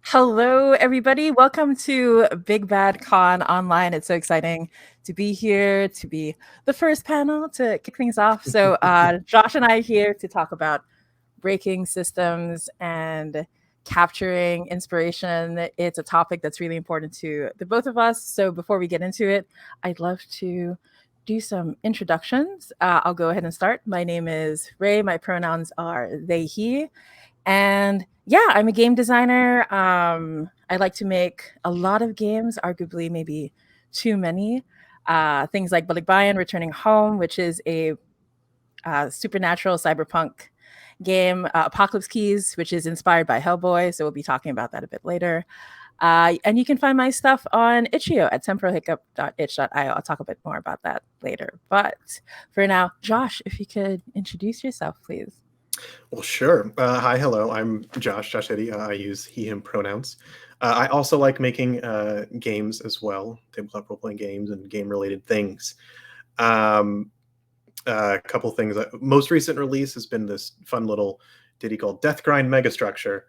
Hello, everybody. Welcome to Big Bad Con Online. It's so exciting to be here, to be the first panel to kick things off. So, Josh and I are here to talk about breaking systems and capturing inspiration. It's a topic that's really important to the both of us. So, before we get into it, I'd love to do some introductions. I'll go ahead and start. My name is Ray. My pronouns are they, he. And yeah, I'm a game designer. I like to make a lot of games, arguably maybe too many. Things like Balikbayan Returning Home, which is a supernatural cyberpunk game, Apocalypse Keys, which is inspired by Hellboy. So we'll be talking about that a bit later. And you can find my stuff on itch.io at temporalhiccup.itch.io. I'll talk a bit more about that later. But for now, Josh, if you could introduce yourself, please. Well, sure. Hi, hello. I'm Josh Eddy. I use he, him pronouns. I also like making games as well, tabletop role-playing games and game-related things. A couple things. Most recent release has been this fun little ditty called Death Grind Megastructure,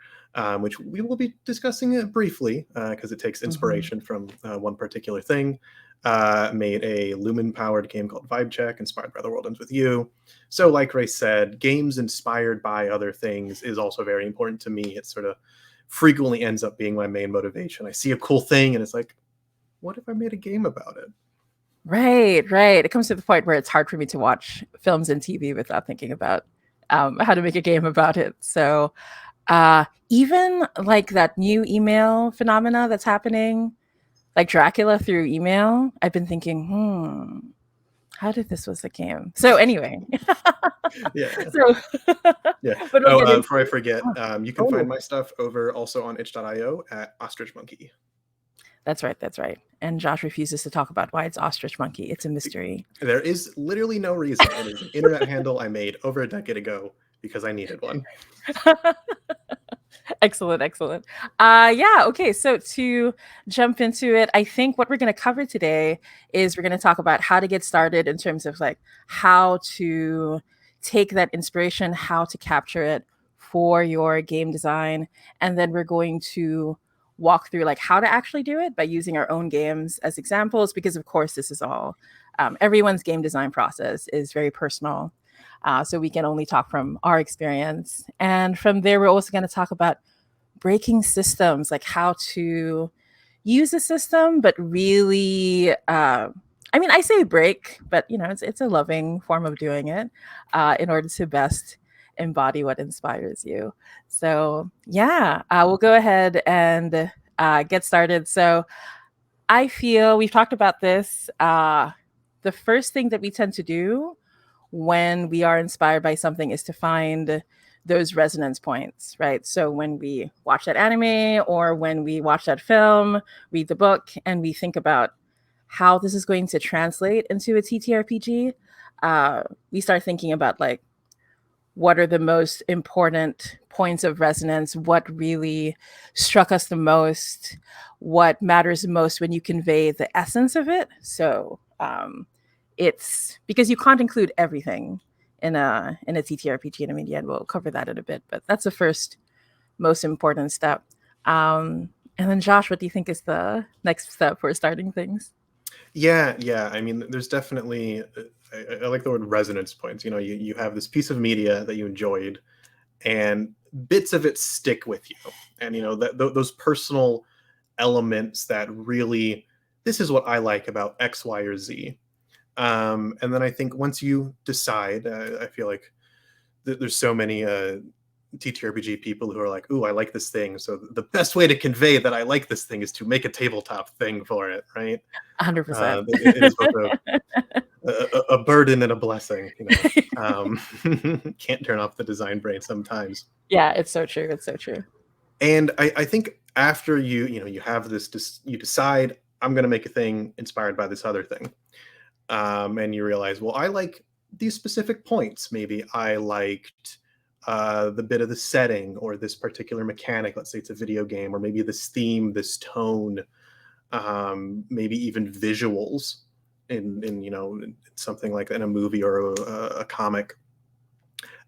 which we will be discussing briefly because it takes inspiration from one particular thing. Made a Lumen-powered game called Vibe Check, inspired by The World Ends With You. So, like Ray said, games inspired by other things is also very important to me. It sort of frequently ends up being my main motivation. I see a cool thing and it's like, what if I made a game about it? Right, right. It comes to the point where it's hard for me to watch films and TV without thinking about how to make a game about it. So, even like that new email phenomena that's happening, like Dracula through email, I've been thinking, how did this was a game? So anyway, Yeah. so Yeah. but we'll get into Before I it. forget, you can Oh, find my stuff over also on itch.io at Ostrich Monkey. that's right, that's right. And Josh refuses to talk about why it's Ostrich Monkey. It's a mystery. There is literally no reason. It is an internet handle I made over a decade ago because I needed one. Excellent, excellent. Yeah, okay. So to jump into it, I think what we're going to cover today is we're going to talk about how to get started in terms of like how to take that inspiration, how to capture it for your game design, and then we're going to walk through like how to actually do it by using our own games as examples because of course this is all everyone's game design process is very personal, so we can only talk from our experience. And from there, we're also going to talk about breaking systems, like how to use a system, but really, I mean, I say break, but you know, it's a loving form of doing it in order to best embody what inspires you. So yeah, we'll go ahead and get started. So I feel we've talked about this. The first thing that we tend to do when we are inspired by something is to find those resonance points, right? So when we watch that anime or when we watch that film, read the book, and we think about how this is going to translate into a TTRPG, we start thinking about like what are the most important points of resonance, what really struck us the most, what matters most when you convey the essence of it. So it's because you can't include everything in a TTRPG in a media, and we'll cover that in a bit. But that's the first most important step. And then Josh, what do you think is the next step for starting things? Yeah. I mean, there's definitely, I like the word resonance points. You know, you have this piece of media that you enjoyed, and bits of it stick with you. And, you know, those personal elements that really, this is what I like about X, Y, or Z. And then I think once you decide, I feel like there's so many TTRPG people who are like, "Ooh, I like this thing." So the best way to convey that I like this thing is to make a tabletop thing for it, right? 100%. It is both a burden and a blessing, you know. Can't turn off the design brain sometimes. Yeah, it's so true. It's so true. And I think after you have this, you decide I'm going to make a thing inspired by this other thing, and you realize, well, I like these specific points. Maybe I liked the bit of the setting or this particular mechanic. Let's say it's a video game, or maybe this theme, this tone, maybe even visuals in something like in a movie or a comic.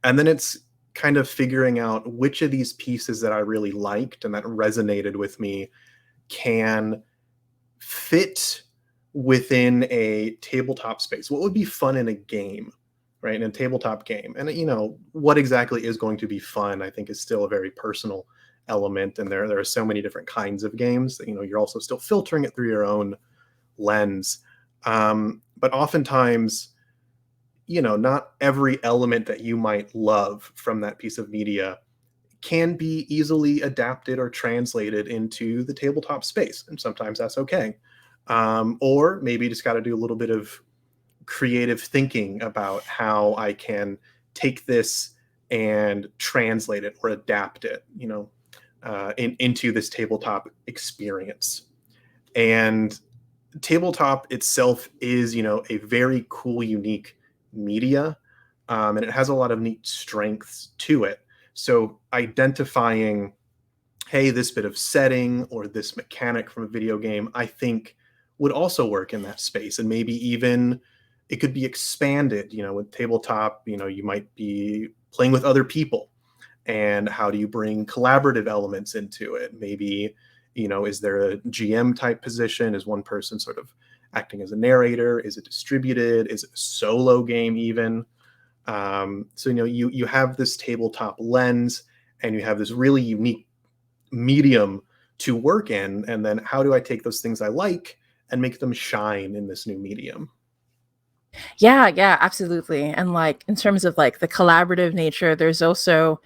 And then it's kind of figuring out which of these pieces that I really liked and that resonated with me can fit within a tabletop space. What would be fun in a game, right? In a tabletop game. And what exactly is going to be fun, I think, is still a very personal element. And there are so many different kinds of games that, you're also still filtering it through your own lens. But oftentimes, not every element that you might love from that piece of media can be easily adapted or translated into the tabletop space. And sometimes that's okay. Or maybe just got to do a little bit of creative thinking about how I can take this and translate it or adapt it, into this tabletop experience. And tabletop itself is, a very cool, unique media, and it has a lot of neat strengths to it. So identifying, hey, this bit of setting or this mechanic from a video game, I think would also work in that space. And maybe even it could be expanded, with tabletop, you might be playing with other people. And how do you bring collaborative elements into it? Maybe, is there a GM type position? Is one person sort of acting as a narrator? Is it distributed? Is it a solo game even? So, you have this tabletop lens and you have this really unique medium to work in. And then how do I take those things I like and make them shine in this new medium? Yeah, yeah, absolutely. And like in terms of like the collaborative nature, there's also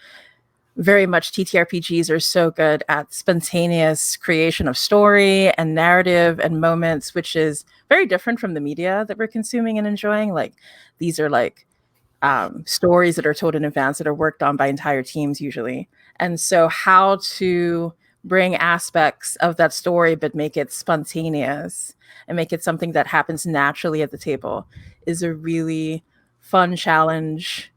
very much TTRPGs are so good at spontaneous creation of story and narrative and moments, which is very different from the media that we're consuming and enjoying. Like these are like stories that are told in advance that are worked on by entire teams usually. And so how to bring aspects of that story but make it spontaneous and make it something that happens naturally at the table is a really fun challenge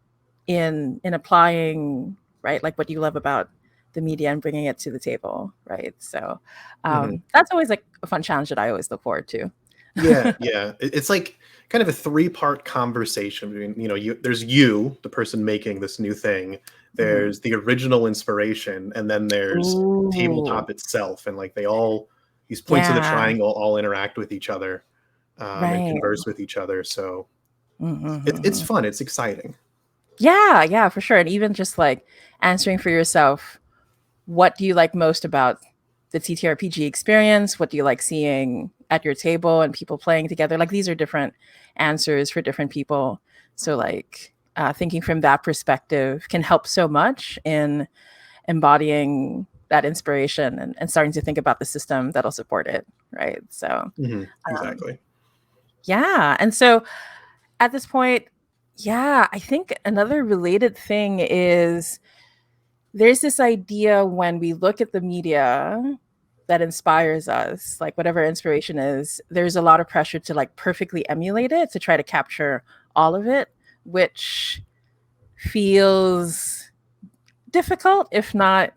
in applying, right, like what you love about the media and bringing it to the table, right? So Mhm. that's always like a fun challenge that I always look forward to. Yeah, yeah. It's like kind of a three-part conversation between, there's the person making this new thing, Mhm. there's the original inspiration, and then there's Ooh, tabletop itself. And like they all, these points of the yeah, triangle all interact with each other, and right. converse with each other. So it's Mhm. fun, it's exciting. Yeah, yeah, for sure. And even just like answering for yourself, what do you like most about the TTRPG experience? What do you like seeing at your table and people playing together? Like these are different answers for different people. So like thinking from that perspective can help so much in embodying that inspiration and starting to think about the system that'll support it. Right. So um, Exactly. yeah. And so at this point, yeah, I think another related thing is there's this idea when we look at the media that inspires us, like whatever inspiration is, there's a lot of pressure to like perfectly emulate it, to try to capture all of it, which feels difficult, if not,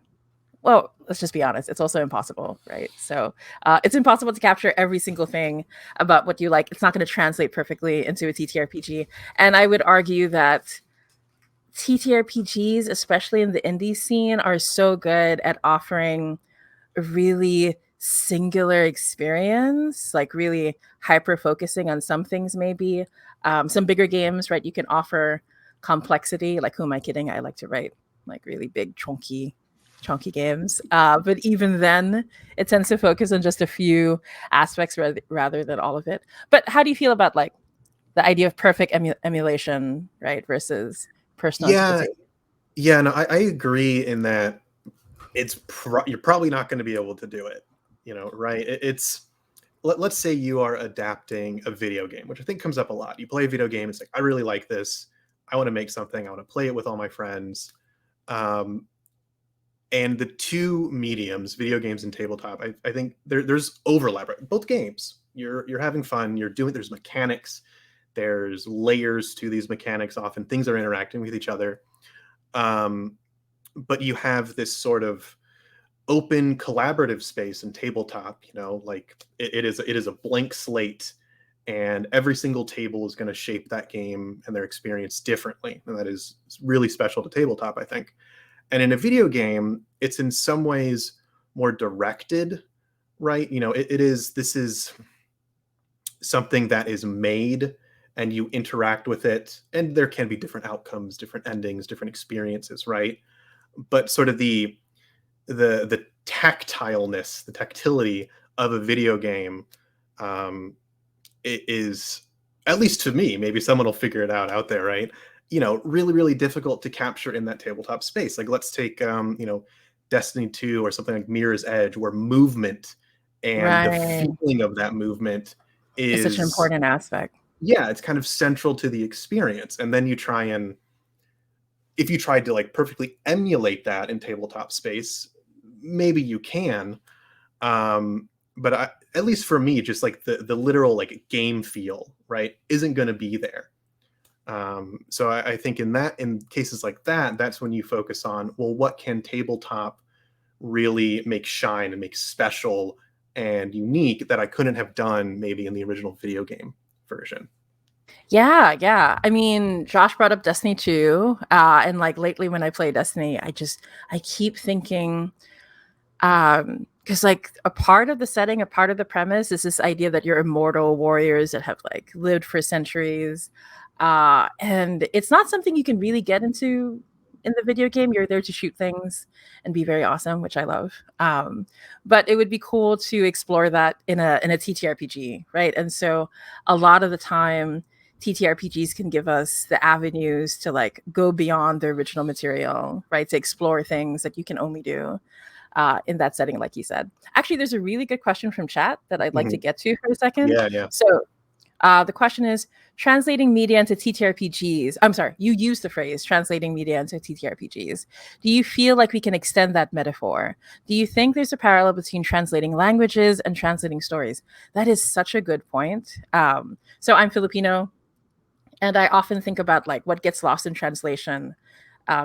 well, let's just be honest, it's also impossible, right? So it's impossible to capture every single thing about what you like. It's not going to translate perfectly into a TTRPG. And I would argue that TTRPGs, especially in the indie scene, are so good at offering a really singular experience, like really hyper focusing on some things, maybe. Some bigger games, right? You can offer complexity. Like, who am I kidding? I like to write like really big, chunky games. But even then, it tends to focus on just a few aspects rather than all of it. But how do you feel about like the idea of perfect emulation, right, versus personal Yeah, interpretation? yeah, no, I agree in that you're probably not going to be able to do it, right? It's let's say you are adapting a video game, which I think comes up a lot. You play a video game, it's like, I really like this. I want to make something. I want to play it with all my friends. Um, and the two mediums, video games and tabletop, I think there's overlap. Right? Both games, you're having fun. You're doing. There's mechanics. There's layers to these mechanics. Often things are interacting with each other. Um, but you have this sort of open collaborative space and tabletop, like it is a blank slate, and every single table is going to shape that game and their experience differently, and that is really special to tabletop, I think. And in a video game, it's in some ways more directed, right? It is, this is something that is made and you interact with it, and there can be different outcomes, different endings, different experiences, right? But sort of the tactileness, the tactility of a video game, it is, at least to me, maybe someone will figure it out there, right? Really, really difficult to capture in that tabletop space. Like, let's take Destiny 2 or something like Mirror's Edge, where movement and the Right. feeling of that movement It's such an is, important aspect. yeah, it's kind of central to the experience. And then if you tried to like perfectly emulate that in tabletop space, maybe you can. But at least for me, just like the literal like game feel, right, isn't going to be there. So I think in cases like that, that's when you focus on, well, what can tabletop really make shine and make special and unique that I couldn't have done maybe in the original video game version. Yeah, yeah. I mean, Josh brought up Destiny 2, and like lately when I play Destiny, I keep thinking, because like a part of the setting, a part of the premise is this idea that you're immortal warriors that have like lived for centuries, and it's not something you can really get into in the video game. You're there to shoot things and be very awesome, which I love. But it would be cool to explore that in a TTRPG, right? And so a lot of the time TTRPGs can give us the avenues to like go beyond the original material, right? To explore things that you can only do in that setting, like you said. Actually, there's a really good question from chat that I'd like to Mhm. get to for a second. Yeah, yeah. So the question is, translating media into TTRPGs. I'm sorry, you used the phrase translating media into TTRPGs. Do you feel like we can extend that metaphor? Do you think there's a parallel between translating languages and translating stories? That is such a good point. So I'm Filipino, and I often think about like what gets lost in translation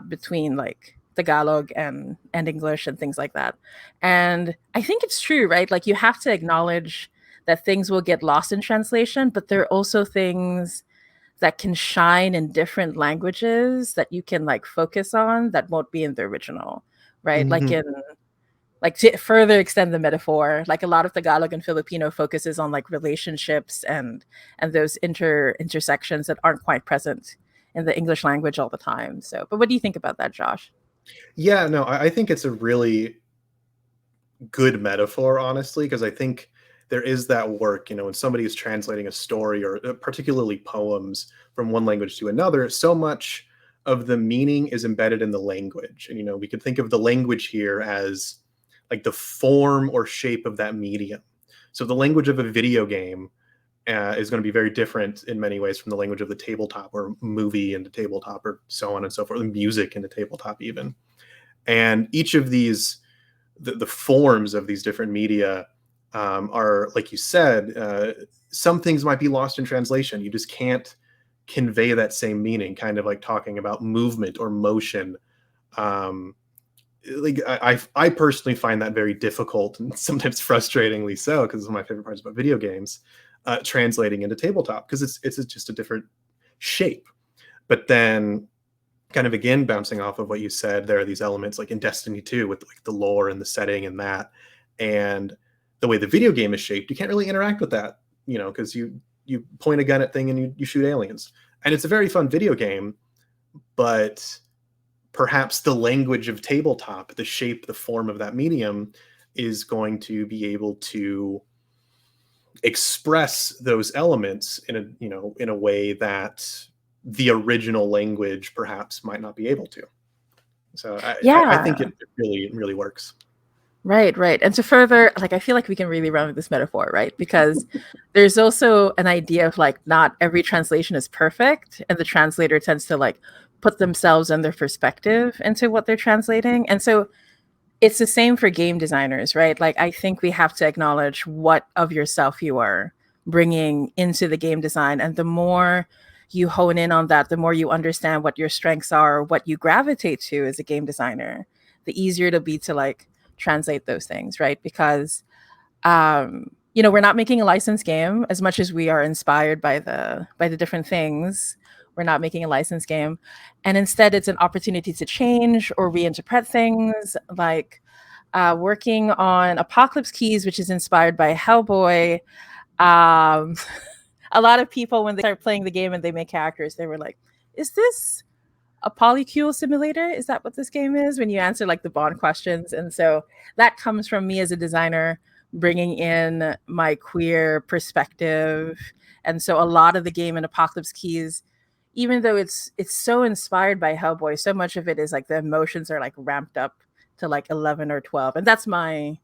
between like Tagalog and English and things like that. And I think it's true, right? Like you have to acknowledge that things will get lost in translation, but there are also things that can shine in different languages that you can like focus on that won't be in the original, right? Like Mhm. in like to further extend the metaphor, like a lot of Tagalog and Filipino focuses on like relationships and those intersections that aren't quite present in the English language all the time. So, but what do you think about that, Josh? Yeah, no, I think it's a really good metaphor, honestly, because I think there is that work, when somebody is translating a story or particularly poems from one language to another, so much of the meaning is embedded in the language. And, we could think of the language here as like the form or shape of that medium. So the language of a video game is going to be very different in many ways from the language of the tabletop or movie into tabletop or so on and so forth, music into tabletop even. And each of these, the forms of these different media are, like you said, some things might be lost in translation. You just can't convey that same meaning, kind of like talking about movement or motion. Um, like I personally find that very difficult and sometimes frustratingly so, because it's one of my favorite parts about video games, translating into tabletop, because it's just a different shape. But then kind of again bouncing off of what you said, there are these elements like in Destiny 2 with like the lore and the setting and that, and the way the video game is shaped, you can't really interact with that, because you point a gun at thing and you shoot aliens, and it's a very fun video game, but perhaps the language of tabletop, the shape, the form of that medium, is going to be able to express those elements in a way that the original language perhaps might not be able to. So I think Yeah. it really, really works. Right, right. And to further, like, I feel like we can really run with this metaphor, right? Because there's also an idea of like, not every translation is perfect, and the translator tends to like put themselves and their perspective into what they're translating. And so it's the same for game designers, right? Like, I think we have to acknowledge what of yourself you are bringing into the game design. And the more you hone in on that, the more you understand what your strengths are, what you gravitate to as a game designer, the easier it'll be to like translate those things, right? Because we're not making a licensed game as much as we are inspired by the different things. We're not making a licensed game, and instead, it's an opportunity to change or reinterpret things. Like working on Apocalypse Keys, which is inspired by Hellboy. Um, a lot of people, when they start playing the game and they make characters, they were like, "Is this a polycule simulator? Is that what this game is?" When you answer like the Bond questions, and so that comes from me as a designer bringing in my queer perspective, and so a lot of the game in Apocalypse Keys, even though it's so inspired by Hellboy, so much of it is like the emotions are like ramped up to like 11 or 12, and that's my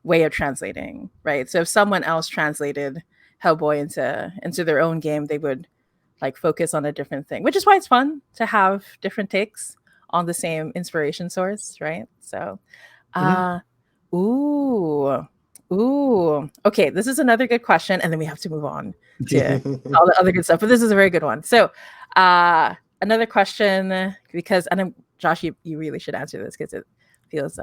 way of translating, right? So if someone else translated Hellboy into their own game, they would like focus on a different thing, which is why it's fun to have different takes on the same inspiration source, right? So, Mhm. uh, ooh, ooh, okay, this is another good question, and then we have to move on to all the other good stuff. But this is a very good one. So, uh, another question because, and I'm Josh, you really should answer this because it feels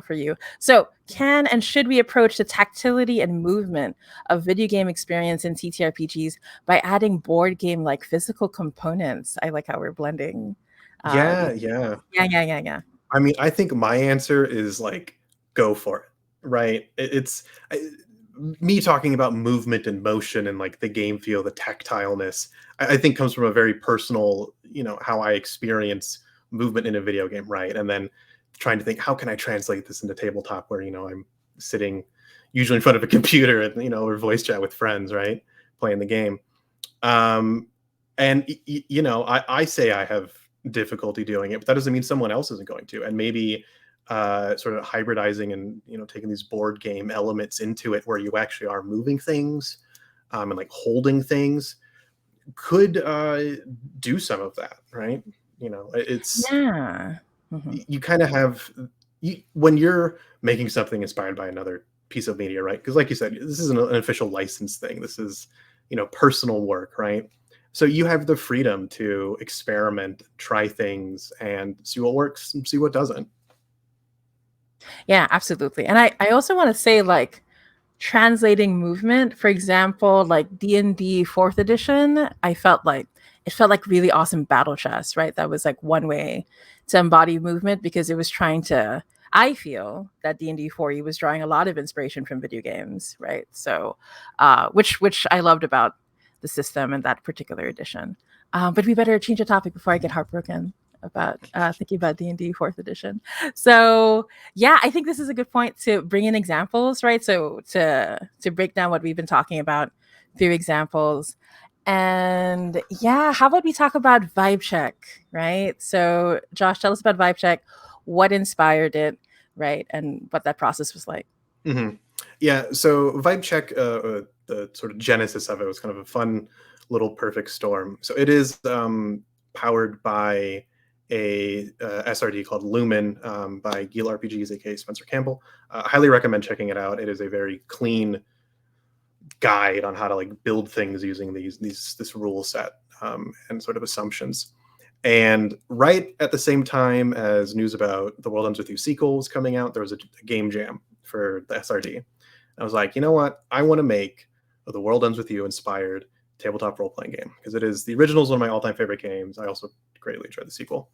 for you. So, can and should we approach the tactility and movement of video game experience in TTRPGs by adding board game like physical components? I like how we're blending Yeah, these. yeah. Yeah, yeah, yeah, yeah. I mean, I think my answer is like, go for it, right? Me talking about movement and motion and like the game feel, the tactileness. I think comes from a very personal, how I experience movement in a video game, right? And then trying to think, how can I translate this into tabletop, where I'm sitting usually in front of a computer and or voice chat with friends, right, playing the game. Um, and I say I have difficulty doing it, but that doesn't mean someone else isn't going to. And maybe sort of hybridizing and taking these board game elements into it, where you actually are moving things and like holding things, could do some of that, right? It's Yeah. Mhm. you kind of have when you're making something inspired by another piece of media, right? Because like you said, this isn't an official license thing. This is personal work, right? So you have the freedom to experiment, try things, and see what works and see what doesn't. Yeah, absolutely. And I also want to say like translating movement, for example, like D&D 4th edition, I felt like it felt like really awesome battle chess, right? That was like one way to embody movement because it was trying to I feel that D&D 4e was drawing a lot of inspiration from video games, right? So which I loved about the system and that particular edition. But we better change the topic before I get heartbroken about thinking about D&D 4th edition. So yeah, I think this is a good point to bring in examples, right? So to break down what we've been talking about through examples. And yeah, how about we talk about Vibe Check, right? So Josh, tell us about Vibe Check, what inspired it, right? And what that process was like. Hmm. Yeah, so Vibe Check, the sort of genesis of it was kind of a fun little perfect storm. So it is powered by a SRD called Lumen by Gil RPGs, aka Spencer Campbell. I highly recommend checking it out. It is a very clean guide on how to like build things using this rule set and sort of assumptions. And right at the same time as news about The World Ends With You sequel was coming out, there was a game jam for the SRD. I was like, you know what? I want to make a The World Ends With You inspired tabletop role playing game, because the original is one of my all time favorite games. I also greatly enjoyed the sequel.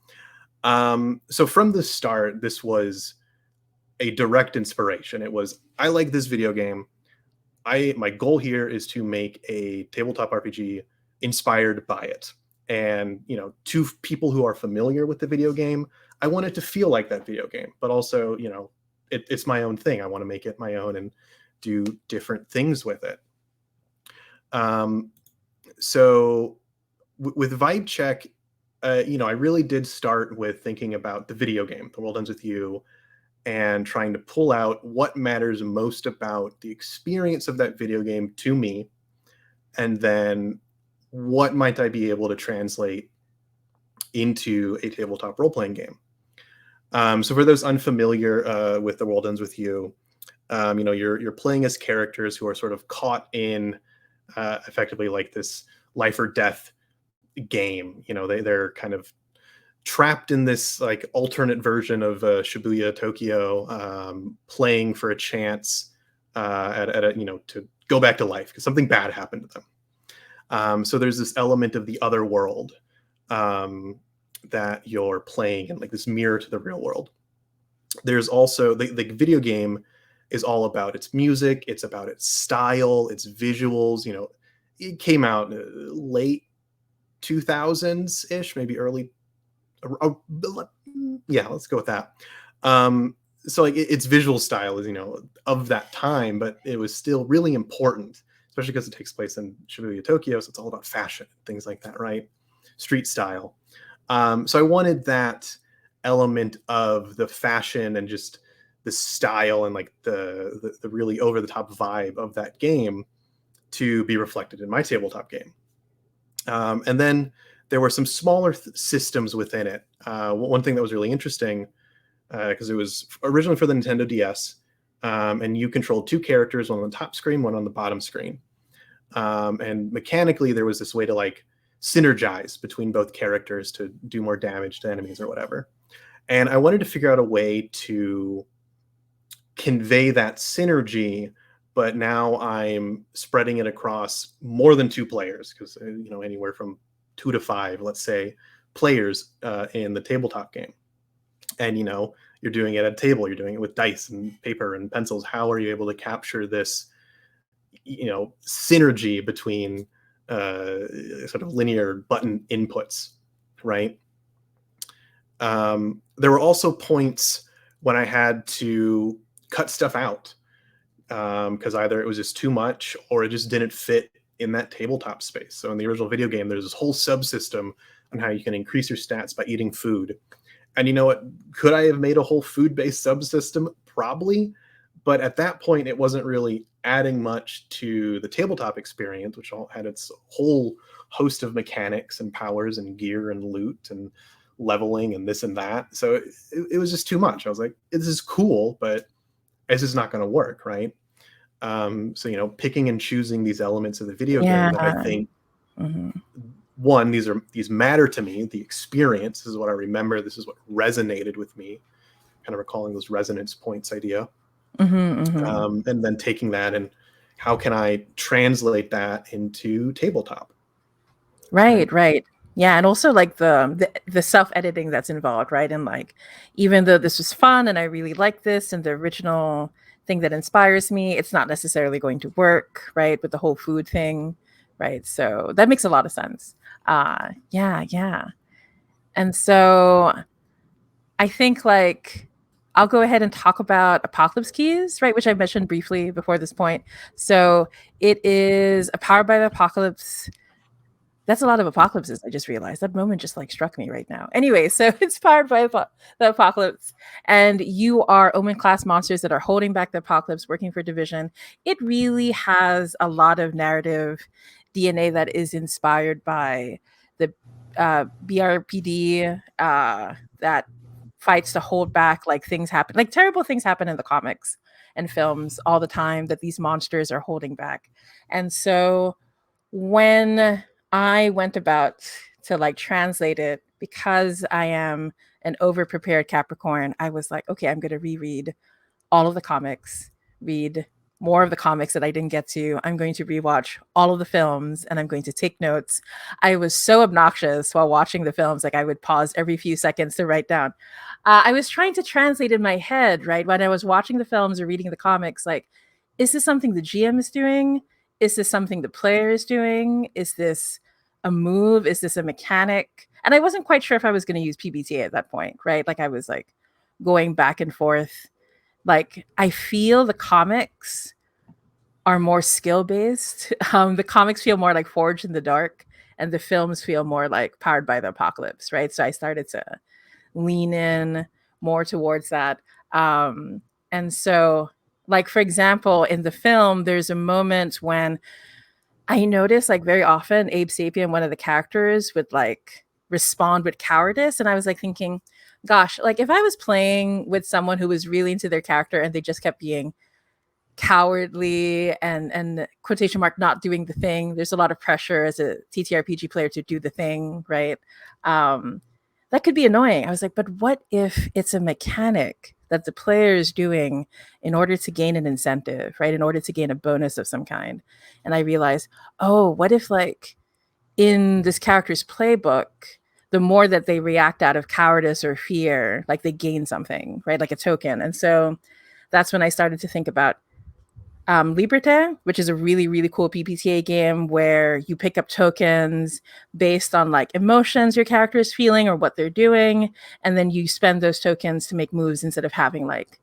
So from the start, this was a direct inspiration. It was, I like this video game. My goal here is to make a tabletop RPG inspired by it. And to people who are familiar with the video game, I want it to feel like that video game, but also it's my own thing. I want to make it my own and do different things with it. Um, so with Vibe Check, I really did start with thinking about the video game, The World Ends With You, and trying to pull out what matters most about the experience of that video game to me, and then what might I be able to translate into a tabletop role-playing game. So for those unfamiliar with The World Ends With You, you're playing as characters who are sort of caught in effectively like this life or death game. They're kind of trapped in this like alternate version of Shibuya, Tokyo, playing for a chance at a, to go back to life because something bad happened to them. So there's this element of the other world that you're playing in, like this mirror to the real world. There's also the video game is all about its music, it's about its style, its visuals. It came out late 2000s ish, maybe early. Yeah, let's go with that. So like its visual style is of that time, but it was still really important, especially because it takes place in Shibuya, Tokyo. So it's all about fashion, things like that, right? Street style. So I wanted that element of the fashion and just the style and like the really over the top vibe of that game to be reflected in my tabletop game. And then there were some smaller systems within it. One thing that was really interesting, because it was originally for the Nintendo DS, and you controlled two characters, one on the top screen, one on the bottom screen. And mechanically, there was this way to like synergize between both characters to do more damage to enemies or whatever. And I wanted to figure out a way to convey that synergy, but now I'm spreading it across more than two players, because anywhere from 2 to 5, let's say, players in the tabletop game. And you're doing it at a table, you're doing it with dice and paper and pencils. How are you able to capture this synergy between sort of linear button inputs, right? There were also points when I had to cut stuff out because either it was just too much or it just didn't fit in that tabletop space. So in the original video game, there's this whole subsystem on how you can increase your stats by eating food. And you know what? Could I have made a whole food-based subsystem? Probably. But at that point, it wasn't really adding much to the tabletop experience, which all had its whole host of mechanics and powers and gear and loot and leveling and this and that. So it was just too much. I was like, this is cool, but this is not going to work, right? So picking and choosing these elements of the video game that I think one, these matter to me. The experience, this is what I remember. This is what resonated with me. Kind of recalling those resonance points idea. And then taking that and how can I translate that into tabletop? Right. Yeah, and also like the self-editing that's involved, right? And like, even though this was fun and I really like this and the original thing that inspires me, it's not necessarily going to work, right? With the whole food thing, right? So that makes a lot of sense. Yeah. And so I think like I'll go ahead and talk about Apocalypse Keys, right? Which I mentioned briefly before this point. So it is a Powered by the Apocalypse. That's a lot of apocalypses. I just realized that moment just like struck me right now. Anyway, so it's powered by the apocalypse, and you are Omen class monsters that are holding back the apocalypse, working for Division. It really has a lot of narrative DNA that is inspired by the BRPD that fights to hold back like things happen, like terrible things happen in the comics and films all the time that these monsters are holding back. And so when I went about to like translate it, because I am an over-prepared Capricorn, I was like, okay, I'm going to reread all of the comics, read more of the comics that I didn't get to. I'm going to rewatch all of the films and I'm going to take notes. I was so obnoxious while watching the films. Like I would pause every few seconds to write down. I was trying to translate in my head, right? When I was watching the films or reading the comics, like, is this something the GM is doing? Is this something the player is doing? Is this a move? Is this a mechanic? And I wasn't quite sure if I was going to use PBTA at that point, right? Like I was like going back and forth. Like I feel the comics are more skill based. The comics feel more like Forged in the Dark, and the films feel more like Powered by the Apocalypse, right? So I started to lean in more towards that. And so, like for example, in the film, there's a moment when I noticed like very often Abe Sapien, one of the characters, would like respond with cowardice. And I was like thinking, gosh, like if I was playing with someone who was really into their character and they just kept being cowardly and quotation mark not doing the thing, there's a lot of pressure as a TTRPG player to do the thing, right? That could be annoying. I was like, but what if it's a mechanic that the player is doing in order to gain an incentive, right? In order to gain a bonus of some kind. And I realized, oh, what if like in this character's playbook, the more that they react out of cowardice or fear, like they gain something, right? Like a token. And so that's when I started to think about Liberté, which is a really, really cool PPTA game where you pick up tokens based on like emotions your character is feeling or what they're doing. And then you spend those tokens to make moves instead of having like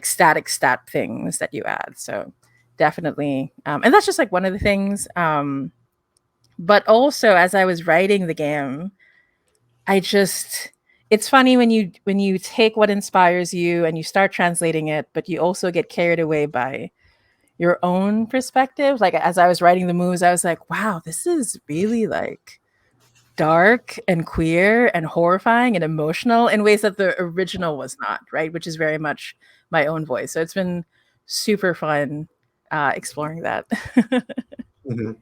static stat things that you add. So definitely. And that's just like one of the things. But also as I was writing the game, I just it's funny when you take what inspires you and you start translating it, but you also get carried away by your own perspective. Like as I was writing the moves, I was like, wow, this is really like dark and queer and horrifying and emotional in ways that the original was not, right? Which is very much my own voice. So it's been super fun exploring that. Mhm.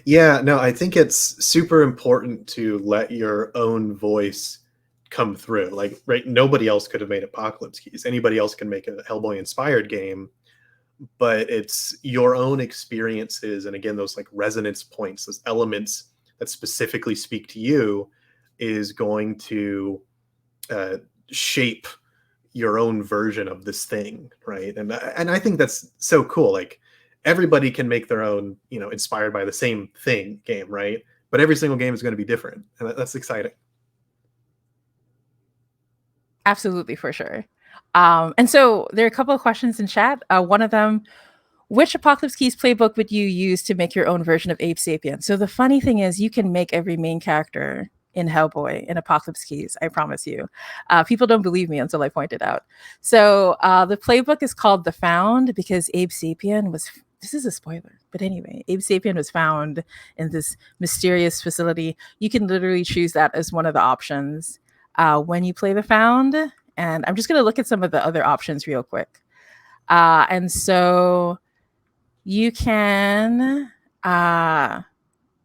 Yeah, no, I think it's super important to let your own voice come through. Like, right, nobody else could have made Apocalypse Keys. Anybody else can make a Hellboy inspired game, but it's your own experiences and again those like resonance points, those elements that specifically speak to you is going to uh, shape your own version of this thing, right? And I think that's so cool. Like everybody can make their own, you know, inspired by the same thing game, right? But every single game is going to be different, and that's exciting. Absolutely, for sure. And so there are a couple of questions in chat. One of them, which Apocalypse Keys playbook would you use to make your own version of Ape Sapien? So the funny thing is, you can make every main character in Hellboy in Apocalypse Keys. I promise you. People don't believe me until I point it out. So the playbook is called The Found because Abe Sapien was. This is a spoiler, but anyway, Abe Sapien was found in this mysterious facility. You can literally choose that as one of the options when you play The Found. And I'm just going to look at some of the other options real quick. And so you can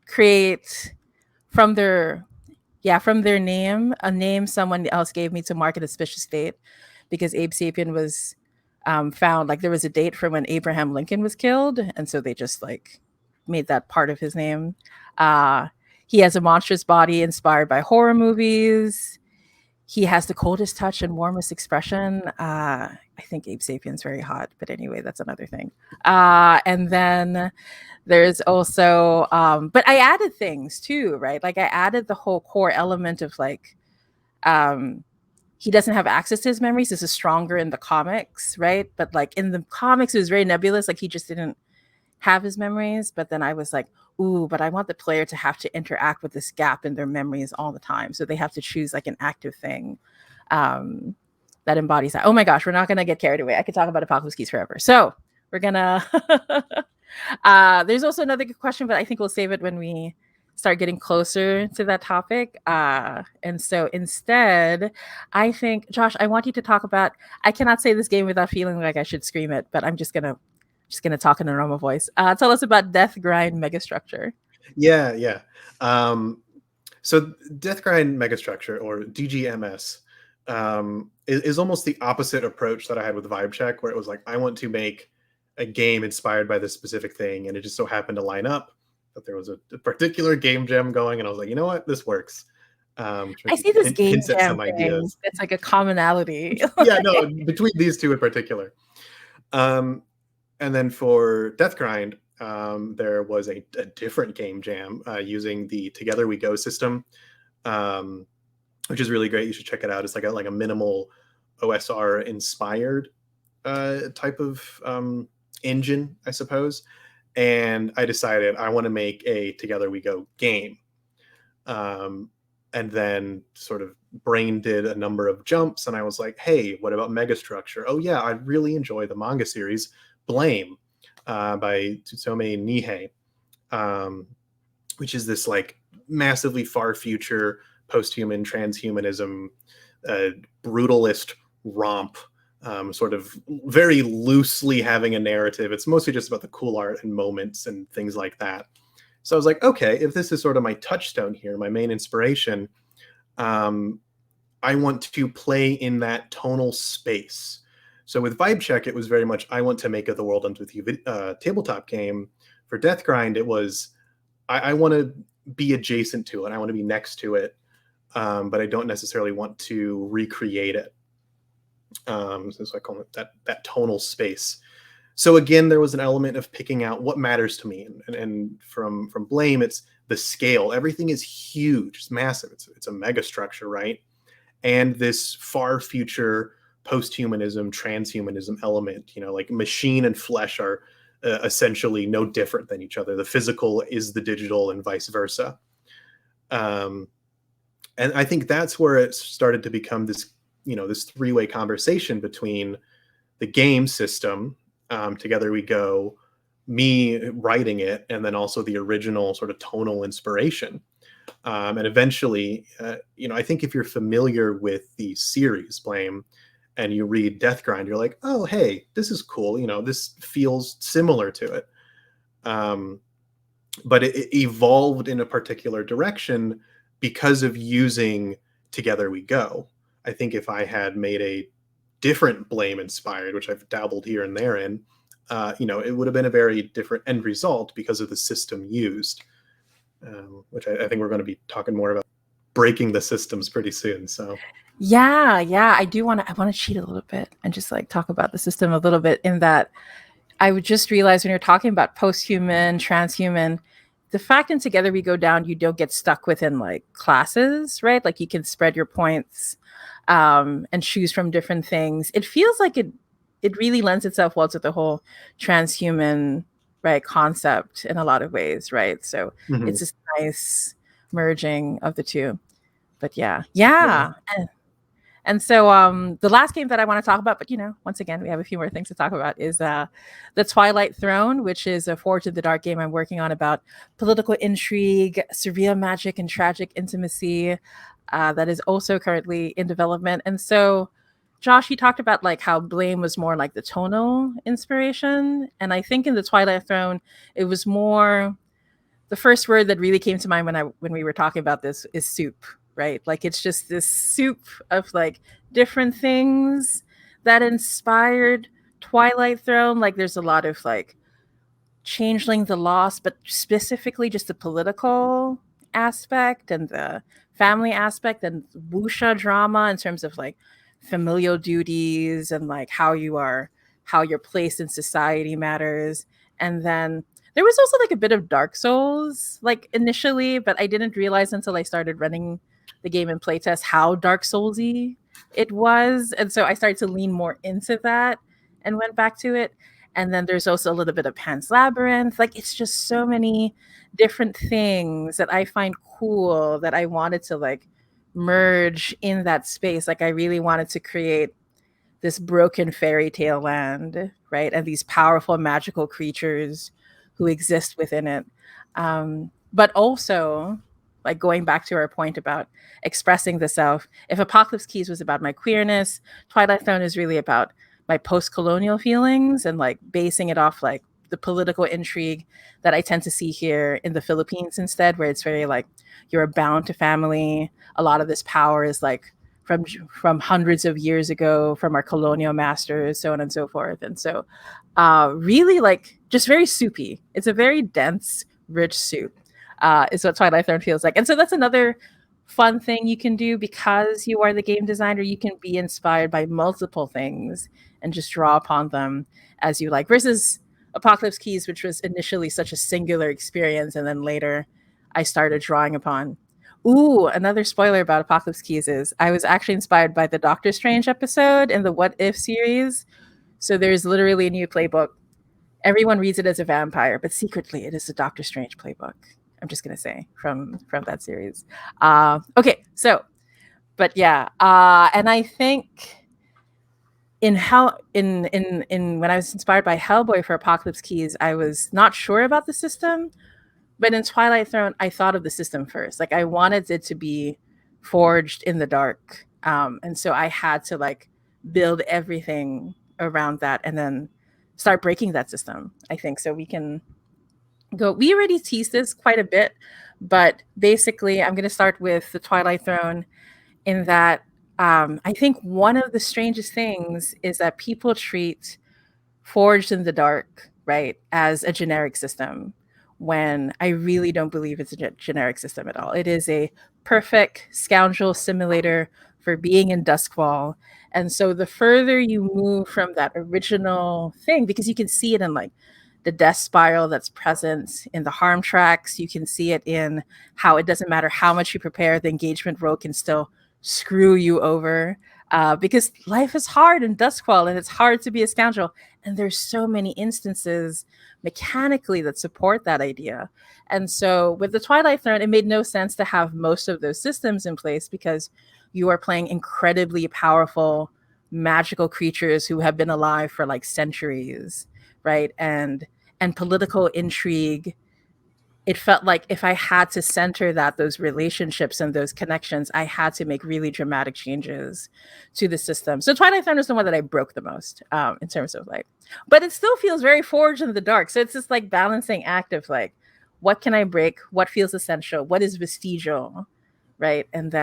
create from their name, a name someone else gave me to mark a suspicious date because Abe Sapien was found, like there was a date for when Abraham Lincoln was killed, and so they just like made that part of his name. uh he has a monstrous body inspired by horror movies. He has the coldest touch and warmest expression. I think Abe Sapien's very hot, but anyway, that's another thing. And then there's also, but I added things too, right? Like I added the whole core element of like, um, he doesn't have access to his memories. This is stronger in the comics, right? But like in the comics, it was very nebulous. Like he just didn't have his memories. But then I was like, ooh, but I want the player to have to interact with this gap in their memories all the time. So they have to choose like an active thing um, that embodies that. Oh my gosh, we're not going to get carried away. I could talk about Apocalypse Keys forever. So we're going to. There's also another good question, but I think we'll save it when we start getting closer to that topic. And so instead, I think, Josh, I want you to talk about. I cannot say this game without feeling like I should scream it, but I'm just gonna talk in a normal voice. Tell us about Death Grind Megastructure. Yeah, yeah. So Death Grind Megastructure, or DGMS, is almost the opposite approach that I had with Vibe Check, where it was like, I want to make a game inspired by this specific thing, and it just so happened to line up that there was a particular game jam going, and I was like, you know what, this works. I see this game Hints at jam some thing. ideas. It's like a commonality. Yeah, no, between these two in particular. And then for Death Grind, there was a different game jam using the Together We Go system, which is really great. You should check it out. It's like a minimal OSR inspired type of engine, I suppose. And I decided I want to make a Together We Go game. And then sort of brain did a number of jumps, and I was like, hey, what about Megastructure? Oh yeah, I really enjoy the manga series Blame by Tsutomu Nihei, which is this like massively far future post-human transhumanism brutalist romp, sort of very loosely having a narrative. It's mostly just about the cool art and moments and things like that. So I was like, okay, if this is sort of my touchstone here, my main inspiration, I want to play in that tonal space. So with Vibe Check, it was very much I want to make a The World Ends With You tabletop game. For Death Grind, it was I want to be adjacent to it. I want to be next to it, but I don't necessarily want to recreate it. So I call it that tonal space. So again, there was an element of picking out what matters to me, and from Blame, it's the scale. Everything is huge, it's massive. It's a mega structure, right? And this far future post-humanism, transhumanism element. Like machine and flesh are essentially no different than each other. The physical is the digital, and vice versa. And I think that's where it started to become this, this three-way conversation between the game system, Together We Go, me writing it, and then also the original sort of tonal inspiration. And eventually, I think if you're familiar with the series Blame and you read Death Grind, you're like, oh, hey, this is cool. This feels similar to it. But it evolved in a particular direction because of using Together We Go. I think if I had made a different Blame inspired, which I've dabbled here and there in, it would have been a very different end result because of the system used. Which I think we're going to be talking more about breaking the systems pretty soon. So yeah, I want to cheat a little bit and just like talk about the system a little bit, in that I would just realize when you're talking about post-human, transhuman, the fact in Together We Go Down, you don't get stuck within like classes, right? Like you can spread your points and choose from different things. It feels like it really lends itself well to the whole transhuman, right, concept in a lot of ways, right? So it's this nice merging of the two. But yeah. And so the last game that I want to talk about, but once again, we have a few more things to talk about, is The Twilight Throne, which is a Forged in the Dark game I'm working on about political intrigue, surreal magic, and tragic intimacy that is also currently in development. And so Josh, you talked about like how Blame was more like the tonal inspiration. And I think in The Twilight Throne, it was more, the first word that really came to mind when we were talking about this is soup, right? Like it's just this soup of like different things that inspired Twilight Throne. Like there's a lot of like Changeling the Lost, but specifically just the political aspect and the family aspect and wuxia drama in terms of like familial duties and like how you're placed in society matters. And then there was also like a bit of Dark Souls like initially, but I didn't realize until I started running the game in playtest how Dark Soulsy it was. And so I started to lean more into that and went back to it. And then there's also a little bit of Pan's Labyrinth. Like it's just so many different things that I find cool that I wanted to like merge in that space. Like I really wanted to create this broken fairy tale land, right? And these powerful magical creatures who exist within it. But also, like going back to our point about expressing the self, if Apocalypse Keys was about my queerness, Twilight Throne is really about my post-colonial feelings and like basing it off like the political intrigue that I tend to see here in the Philippines instead, where it's very like you're bound to family. A lot of this power is like from hundreds of years ago, from our colonial masters, so on and so forth. And so really like just very soupy. It's a very dense, rich soup, is what Twilight Throne feels like. And so that's another fun thing you can do because you are the game designer. You can be inspired by multiple things and just draw upon them as you like, versus Apocalypse Keys, which was initially such a singular experience, and then later I started drawing upon. Ooh, another spoiler about Apocalypse Keys is I was actually inspired by the Doctor Strange episode in the What If series. So there's literally a new playbook. Everyone reads it as a vampire, but secretly it is a Doctor Strange playbook. I'm just gonna say from that series. Okay, so, but yeah, and I think in when I was inspired by Hellboy for Apocalypse Keys, I was not sure about the system, but in Twilight Throne, I thought of the system first. Like I wanted it to be forged in the dark, and so I had to like build everything around that, and then start breaking that system. I think so. We can go. We already teased this quite a bit, but basically, I'm going to start with the Twilight Throne in that I think one of the strangest things is that people treat Forged in the Dark, right, as a generic system when I really don't believe it's a generic system at all. It is a perfect scoundrel simulator for being in Duskwall. And so the further you move from that original thing, because you can see it in like the death spiral that's present in the harm tracks, you can see it in how it doesn't matter how much you prepare, the engagement roll can still screw you over. Because life is hard in Duskwall and it's hard to be a scoundrel. And there's so many instances mechanically that support that idea. And so with the Twilight Throne, it made no sense to have most of those systems in place because you are playing incredibly powerful magical creatures who have been alive for like centuries, right? And political intrigue, it felt like if I had to center that, those relationships and those connections, I had to make really dramatic changes to the system. So Twilight Zone is the one that I broke the most in terms of like, but it still feels very Forged in the Dark. So it's this like balancing act of like, what can I break? What feels essential? What is vestigial? Right. And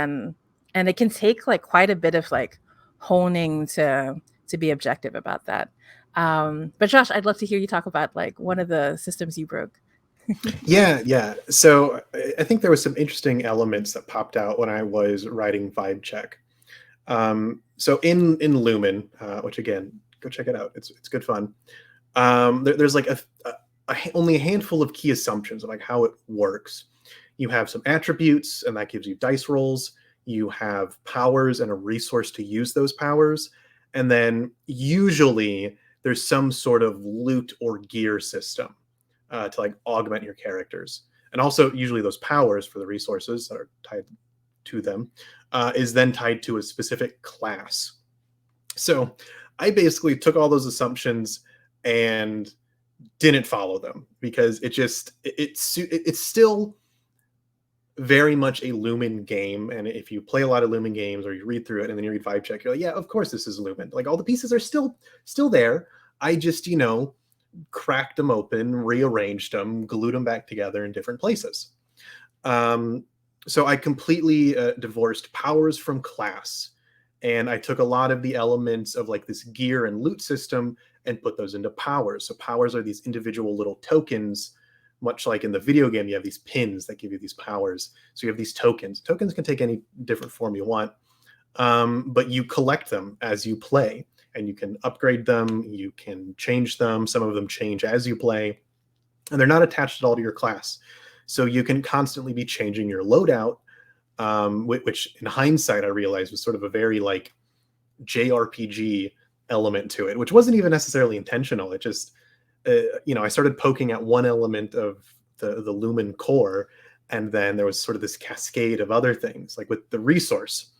it can take like quite a bit of like honing to be objective about that. But Josh, I'd love to hear you talk about like one of the systems you broke. Yeah, yeah. So I think there was some interesting elements that popped out when I was writing Vibe Check. So in Lumen, which again, go check it out. It's good fun. There's like only a handful of key assumptions of like how it works. You have some attributes, and that gives you dice rolls. You have powers and a resource to use those powers, and then usually there's some sort of loot or gear system to like augment your characters. And also, usually those powers for the resources that are tied to them is then tied to a specific class. So I basically took all those assumptions and didn't follow them because it's still very much a Lumen game. And if you play a lot of Lumen games or you read through it and then you read Vibe Check, you're like, yeah, of course this is Lumen. Like all the pieces are still there. I just, cracked them open, rearranged them, glued them back together in different places. So I completely divorced powers from class. And I took a lot of the elements of like this gear and loot system and put those into powers. So powers are these individual little tokens, much like in the video game, you have these pins that give you these powers. So you have these tokens. Tokens can take any different form you want, but you collect them as you play. And you can upgrade them, you can change them. Some of them change as you play, and they're not attached at all to your class. So you can constantly be changing your loadout, which in hindsight I realized was sort of a very like JRPG element to it, which wasn't even necessarily intentional. It just, I started poking at one element of the Lumen core, and then there was sort of this cascade of other things, like with the resource.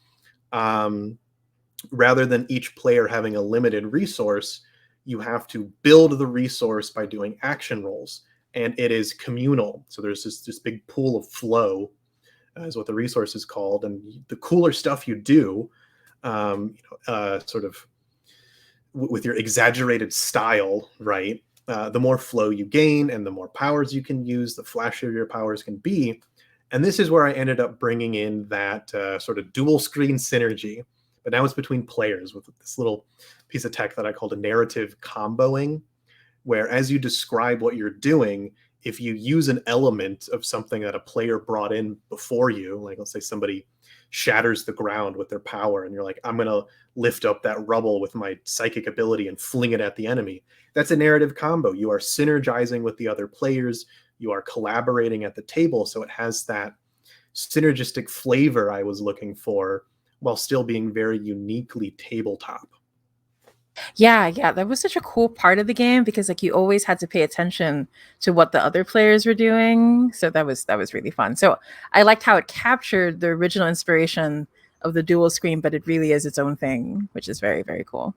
Rather than each player having a limited resource, you have to build the resource by doing action rolls, and it is communal. So there's this big pool of flow, is what the resource is called, and the cooler stuff you do, sort of with your exaggerated style, right? The more flow you gain, and the more powers you can use, the flashier your powers can be. And this is where I ended up bringing in that sort of dual screen synergy. But now it's between players with this little piece of tech that I called a narrative comboing, where as you describe what you're doing, if you use an element of something that a player brought in before you, like let's say somebody shatters the ground with their power, and you're like, I'm going to lift up that rubble with my psychic ability and fling it at the enemy. That's a narrative combo. You are synergizing with the other players. You are collaborating at the table. So it has that synergistic flavor I was looking for, while still being very uniquely tabletop. Yeah, yeah, that was such a cool part of the game because like you always had to pay attention to what the other players were doing. So that was really fun. So I liked how it captured the original inspiration of the dual screen, but it really is its own thing, which is very, very cool.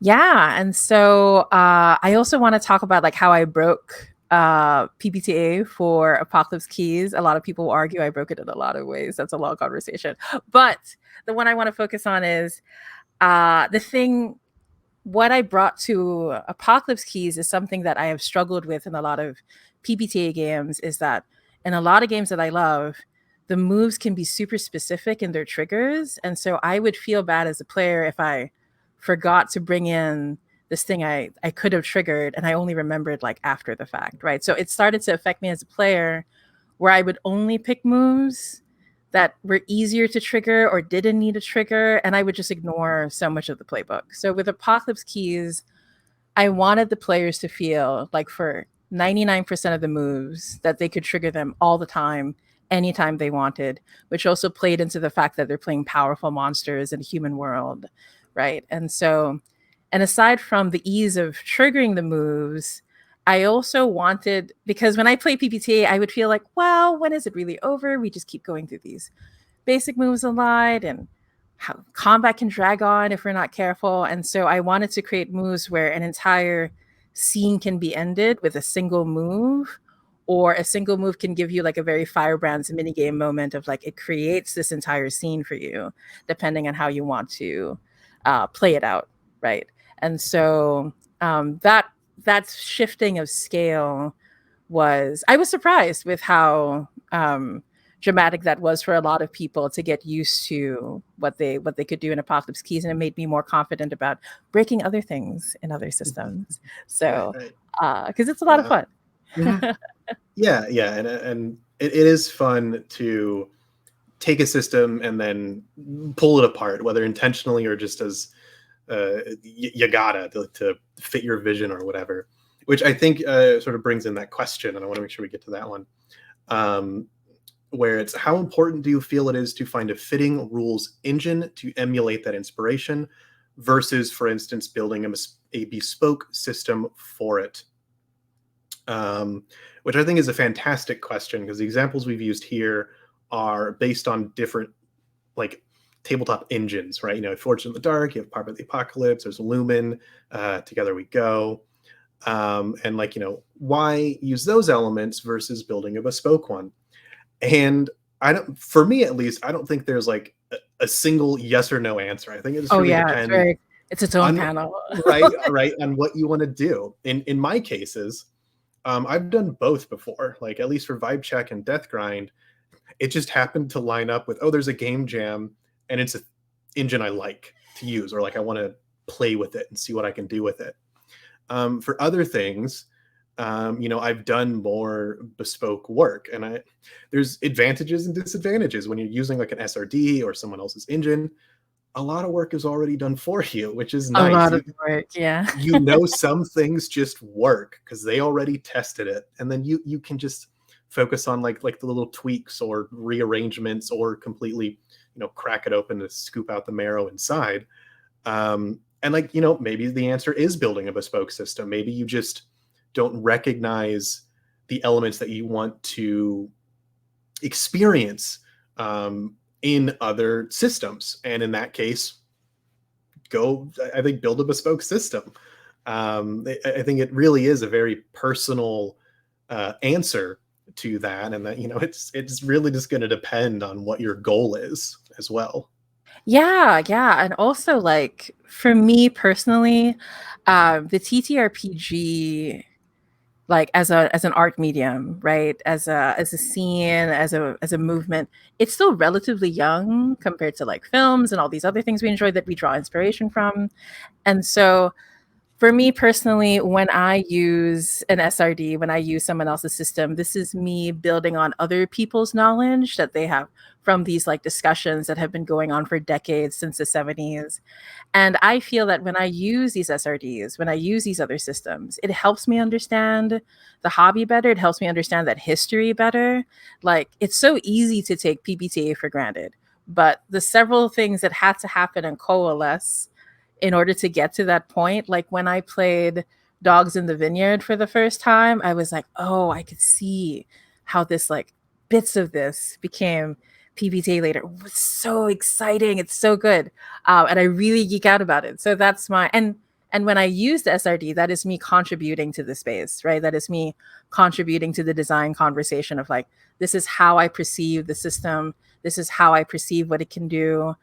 Yeah, and so I also want to talk about like how I broke PBTA for Apocalypse Keys. A lot of people argue I broke it in a lot of ways. That's a long conversation. But the one I want to focus on is the thing what I brought to Apocalypse Keys is something that I have struggled with in a lot of PBTA games is that in a lot of games that I love, the moves can be super specific in their triggers. And so I would feel bad as a player if I forgot to bring in this thing I could have triggered and I only remembered like after the fact, right? So it started to affect me as a player where I would only pick moves that were easier to trigger or didn't need a trigger, and I would just ignore so much of the playbook. So with Apocalypse Keys, I wanted the players to feel like for 99% of the moves that they could trigger them all the time, anytime they wanted, which also played into the fact that they're playing powerful monsters in a human world, right? And so, and aside from the ease of triggering the moves, I also wanted, because when I play PPT, I would feel like, well, when is it really over? We just keep going through these basic moves a lot, and how combat can drag on if we're not careful. And so I wanted to create moves where an entire scene can be ended with a single move, or a single move can give you like a very Firebrands minigame moment of like it creates this entire scene for you, depending on how you want to play it out, right? And so that shifting of scale was, I was surprised with how dramatic that was for a lot of people to get used to what they could do in Apocalypse Keys, and it made me more confident about breaking other things in other systems. Right, So, right. because it's a lot of fun. Mhm. Yeah, and it is fun to take a system and then pull it apart, whether intentionally or just as you gotta to fit your vision or whatever. Which I think sort of brings in that question, and I want to make sure we get to that one. Um, where it's how important do you feel it is to find a fitting rules engine to emulate that inspiration versus, for instance, building a bespoke system for it? Which I think is a fantastic question because the examples we've used here are based on different like tabletop engines, right? You know, Forged in the Dark, you have Part of the Apocalypse, there's Lumen, Together We Go. And like, you know, why use those elements versus building a bespoke one? And I don't, for me at least, I don't think there's like a single yes or no answer. I think it just Oh really yeah, depends it's its own on panel. right on what you want to do. In my cases, I've done both before. Like at least for Vibe Check and Death Grind, it just happened to line up with, oh, there's a game jam and it's an engine I like to use, or like I want to play with it and see what I can do with it. For other things, you know, I've done more bespoke work, and there's advantages and disadvantages when you're using like an SRD or someone else's engine. A lot of work is already done for you, which is A nice. lot of work, yeah. You know some things just work because they already tested it, and then you can just focus on like the little tweaks or rearrangements or completely, you know, crack it open to scoop out the marrow inside. And like, you know, maybe the answer is building a bespoke system. Maybe you just don't recognize the elements that you want to experience in other systems, and in that case, go, I think, build a bespoke system. I think it really is a very personal answer to that, and that, you know, it's really just going to depend on what your goal is as well. Yeah, yeah, and also like for me personally, the TTRPG, like as an art medium, right? As a scene, as a movement, it's still relatively young compared to like films and all these other things we enjoy that we draw inspiration from. And so for me personally, when I use an SRD, when I use someone else's system, this is me building on other people's knowledge that they have from these like discussions that have been going on for decades since the 70s. And I feel that when I use these SRDs, when I use these other systems, it helps me understand the hobby better. It helps me understand that history better. Like it's so easy to take PBTA for granted, but the several things that had to happen and coalesce in order to get to that point, like when I played Dogs in the Vineyard for the first time, I was like, oh, I could see how this like bits of this became PBTA later. It's so exciting. It's so good. And I really geek out about it. So that's my and when I use the SRD, that is me contributing to the space, right? That is me contributing to the design conversation of like, this is how I perceive the system. This is how I perceive what it can do.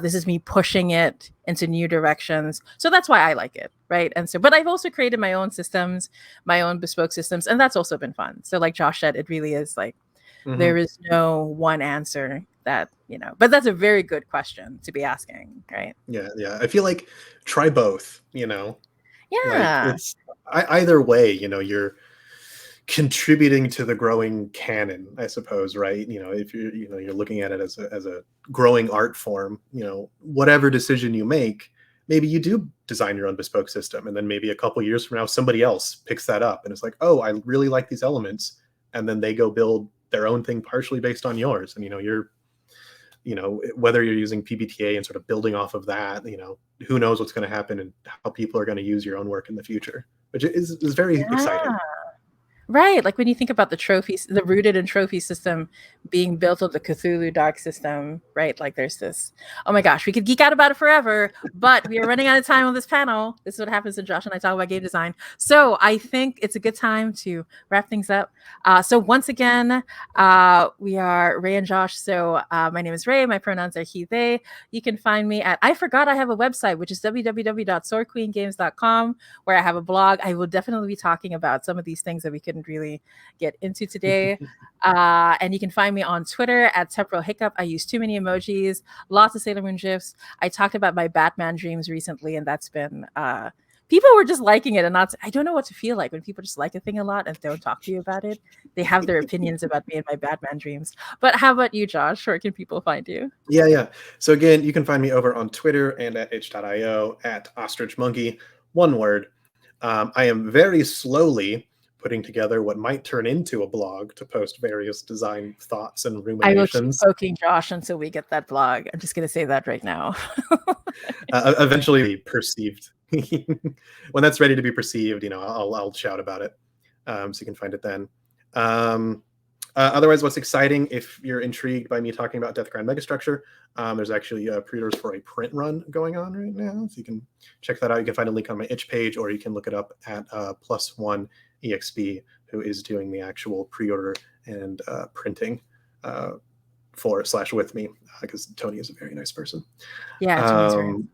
This is me pushing it into new directions. So that's why I like it, right? And so, but I've also created my own systems, my own bespoke systems, and that's also been fun. So, like Josh said, it really is like There is no one answer that, but that's a very good question to be asking, right? Yeah, yeah. I feel like try both, like Yeah. it's either way, you're contributing to the growing canon, I suppose, right? If you're looking at it as a growing art form, whatever decision you make, maybe you do design your own bespoke system, and then maybe a couple years from now somebody else picks that up and it's like, oh, I really like these elements, and then they go build their own thing partially based on yours, and you're whether you're using PBTA and sort of building off of that, who knows what's going to happen and how people are going to use your own work in the future, which is very exciting. Yeah. Right, like when you think about the trophies, the rooted and trophy system being built on the Cthulhu Dark system, right? Like there's this, oh my gosh, we could geek out about it forever, but we are running out of time on this panel. This is what happens when Josh and I talk about game design. So I think it's a good time to wrap things up. So once again, we are Ray and Josh. So my name is Ray. My pronouns are he, they. You can find me at, I forgot I have a website, which is www.swordqueengames.com, where I have a blog. I will definitely be talking about some of these things that we couldn't really get into today. And you can find me on Twitter at Temporal Hiccup. I use too many emojis, lots of Sailor Moon gifs. I talked about my Batman dreams recently, and that's been people were just liking it, and not. I don't know what to feel like when people just like a thing a lot and don't talk to you about it. They have their opinions about me and my Batman dreams. But how about you, Josh? Where can people find you? Yeah. So again, you can find me over on Twitter and at itch.io at Ostrich Monkey, one word. I am very slowly putting together what might turn into a blog to post various design thoughts and ruminations. I will keep poking Josh until we get that blog. I'm just going to say that right now. Eventually perceived. When that's ready to be perceived, I'll shout about it, so you can find it then. Otherwise, what's exciting, if you're intrigued by me talking about Death Grind Megastructure, there's actually pre-orders for a print run going on right now, so you can check that out. You can find a link on my itch page, or you can look it up at Plus One EXP, who is doing the actual pre-order and printing for/with me, because Tony is a very nice person. Yeah, Tony's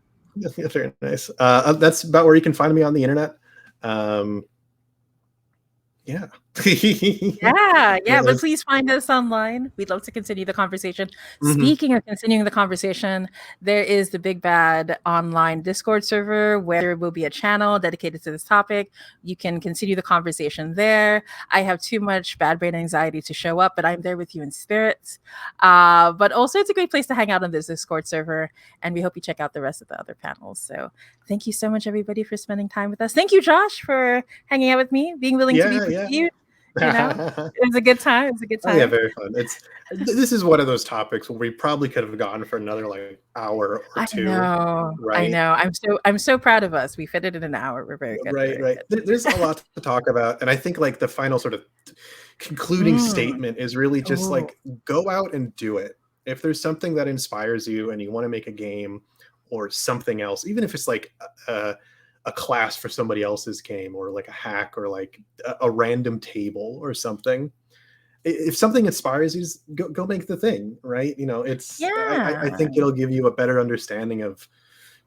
very very nice. That's about where you can find me on the internet. Yeah. Yeah, but please find us online. We'd love to continue the conversation. Speaking of continuing the conversation, there is the Big Bad online Discord server where there will be a channel dedicated to this topic. You can continue the conversation there. I have too much bad brain anxiety to show up, but I'm there with you in spirit. But also it's a great place to hang out on this Discord server, and we hope you check out the rest of the other panels. So thank you so much, everybody, for spending time with us. Thank you, Josh, for hanging out with me, being willing to be perceived. It was a good time. It was a good time. Oh, yeah, very fun. This is one of those topics where we probably could have gone for another hour or two. I know. I'm so proud of us. We fit it in an hour. We're very good. Right. There's a lot to talk about, and I think the final sort of concluding statement is really just go out and do it. If there's something that inspires you and you want to make a game or something else, even if it's a class for somebody else's game, or a hack, or a random table or something. If something inspires you, go make the thing, right? I think it'll give you a better understanding of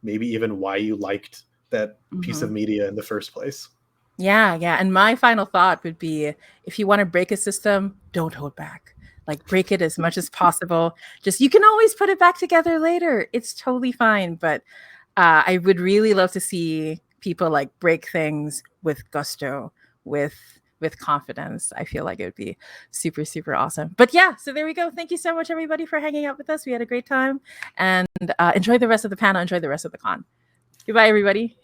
maybe even why you liked that piece of media in the first place. Yeah. And my final thought would be, if you want to break a system, don't hold back. Break it as much as possible. You can always put it back together later. It's totally fine. But I would really love to see people break things with gusto, with confidence. I feel like it would be super, super awesome. But yeah, so there we go. Thank you so much, everybody, for hanging out with us. We had a great time, and enjoy the rest of the panel. Enjoy the rest of the con. Goodbye, everybody.